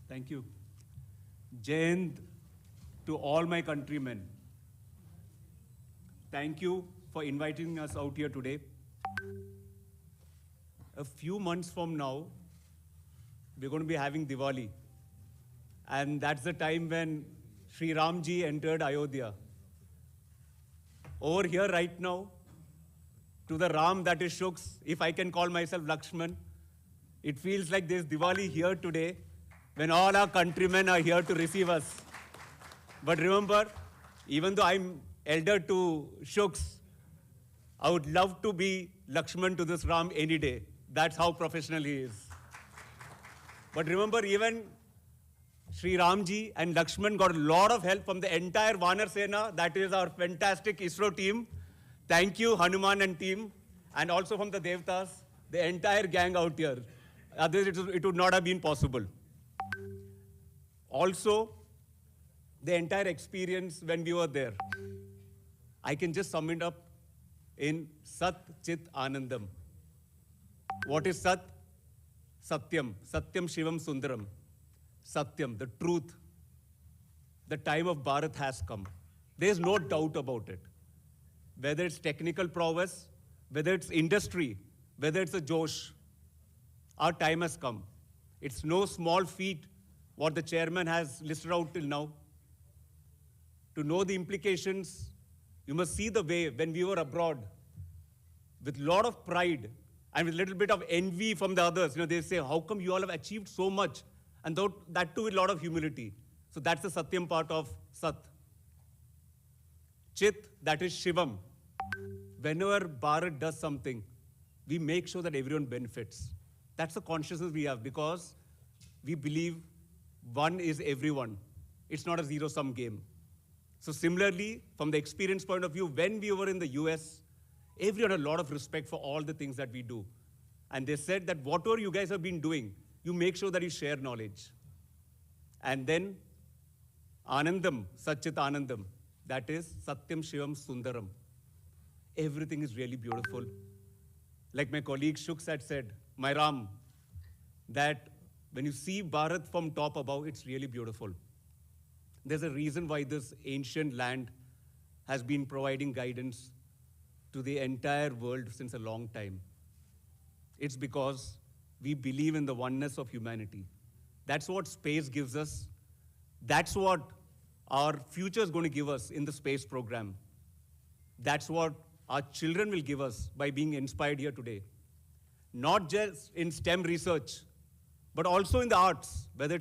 Thank you. Jai Hind to all my countrymen. Thank you for inviting us out here today. A few months from now, we're going to be having Diwali. And that's the time when Sri Ramji entered Ayodhya. Over here right now, to the Ram that is Shuks, if I can call myself Lakshman, it feels like there's Diwali here today when all our countrymen are here to receive us. But remember, even though I'm elder to Shuks, I would love to be Lakshman to this Ram any day. That's how professional he is. But remember, even Sri Ramji and Lakshman got a lot of help from the entire Vanar Sena, that is our fantastic ISRO team. Thank you, Hanuman and team, and also from the Devtas, the entire gang out here. Otherwise, it would not have been possible. Also, the entire experience when we were there, I can just sum it up in Sat Chit Anandam. What is Sat? Satyam. Satyam Shivam Sundaram. Satyam, the truth. The time of Bharat has come. There's no doubt about it. Whether it's technical prowess, whether it's industry, whether it's a Josh, our time has come. It's no small feat what the chairman has listed out till now. To know the implications, you must see the way when we were abroad, with a lot of pride and with a little bit of envy from the others. They say, how come you all have achieved so much? And that too with a lot of humility. So that's the Satyam part of Sat. Chit, that is Shivam. Whenever Bharat does something, we make sure that everyone benefits. That's the consciousness we have because we believe one is everyone. It's not a zero-sum game. So similarly, from the experience point of view, when we were in the US, everyone had a lot of respect for all the things that we do. And they said that whatever you guys have been doing, you make sure that you share knowledge. And then Anandam, Satchit Anandam, that is Satyam Shivam Sundaram. Everything is really beautiful. Like my colleague Shuks had said, my Ram, that when you see Bharat from top above, it's really beautiful. There's a reason why this ancient land has been providing guidance to the entire world since a long time. It's because we believe in the oneness of humanity. That's what space gives us. That's what our future is going to give us in the space program. That's what our children will give us by being inspired here today. Not just in STEM research, but also in the arts, whether it's